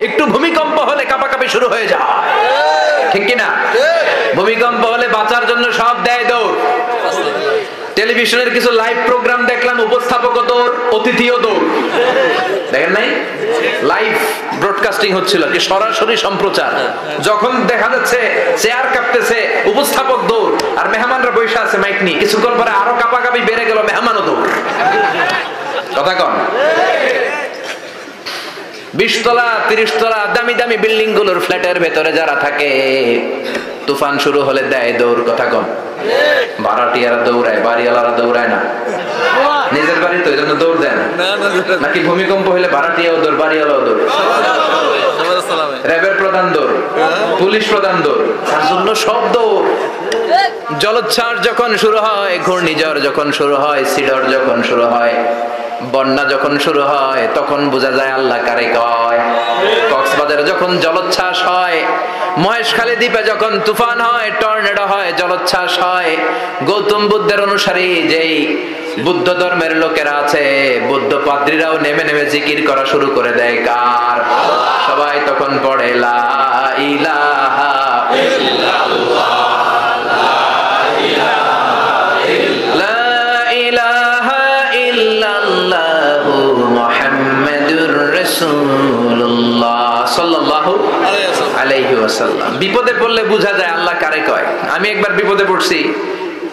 একটু ভূমিকম্প হলে কাঁপাকাঁপি শুরু হয়ে যায়, ঠিক কিনা? ভূমিকম্প হলে বাঁচার জন্য সব দেয় দৌড়। টেলিভিশনের কিছু লাইভ প্রোগ্রাম দেখলাম, উপস্থাপক দৌড়, অতিথিও দৌড়। দেখেন নাই? লাইভ ব্রডকাস্টিং হচ্ছিল, কি সরাসরি সম্প্রচার। যখন দেখা যাচ্ছে চেয়ার কাঁপতেছে, উপস্থাপক দৌড়, আর মেহমানরা বসে আছে মাইক নিয়ে। কিছুক্ষণ পরে আরো কাঁপাকাঁপি বেড়ে গেল, মেহমানও দৌড়। কথা কন? 20 তলা 30 তলা দামি দামি বিল্ডিং গুলোর ফ্ল্যাটের ভেতরে যারা থাকে, তুফান শুরু হলে দেয় দৌড়। কথা কন? ভাড়াটিয়ারা দৌড়ায়, বাড়িওয়ালারা দৌড়ায় না। নিজের বাড়ি তো, এই জন্য দৌড় দেয় না। নাকি ভূমিকম্প হলে ভাড়াটিয়াও দৌড়, বাড়িওয়ালাও দৌড়, র্যাবের প্রধান দৌড়, পুলিশ প্রধান দৌড়, তার জন্য সব দৌড়। জলোচ্ছ্বাস যখন শুরু হয়, ঘূর্ণিঝড় যখন শুরু হয়, সিডর যখন শুরু হয়, বন্যা যখন শুরু হয়, তখন বোঝা যায় আল্লাহ কারে কয়। কক্সবাজারে যখন জলোচ্ছ্বাস হয়, মহেশখালী দ্বীপে যখন তুফান হয়, টর্নেডো হয়, জলোচ্ছ্বাস হয়, গৌতম বুদ্ধের অনুসারী যেই বুদ্ধ ধর্মের লোকেরা আছে, বুদ্ধ পাদ্রীরাও নেমে নেমে জিকির করা শুরু করে দেয়। কার? সবাই তখন পড়ে লা ইলাহা ইল্লাল্লাহ, বিপদে পড়লে বোঝা যায় আল্লাহ কারে কয়। আমি একবার বিপদে পড়ছি,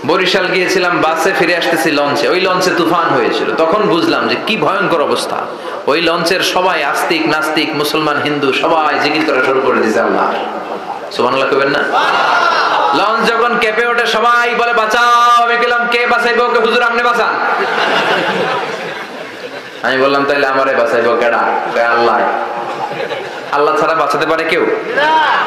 বরিশাল গিয়েছিলাম, বাসে ফিরে আসতেছি লঞ্চে, ওই লঞ্চে তুফান হয়েছিল। তখন বুঝলাম যে কি ভয়ঙ্কর অবস্থা। ওই লঞ্চের সবাই আস্তিক নাস্তিক, মুসলমান হিন্দু সবাই জিকির করা শুরু করে দিয়েছে আল্লাহ। সুবহানাল্লাহ কইবেন না? লঞ্চ যখন কেঁপে ওঠে, সবাই বলে বাঁচাও। আমি গেলাম, কে বাঁচাইবো? হুজুর আপনি বাঁচান। আমি বললাম তাইলে আমারে বাঁচাইবো কেডা? আল্লাহ। আল্লাহ ছাড়া বাঁচাতে পারে কেউ?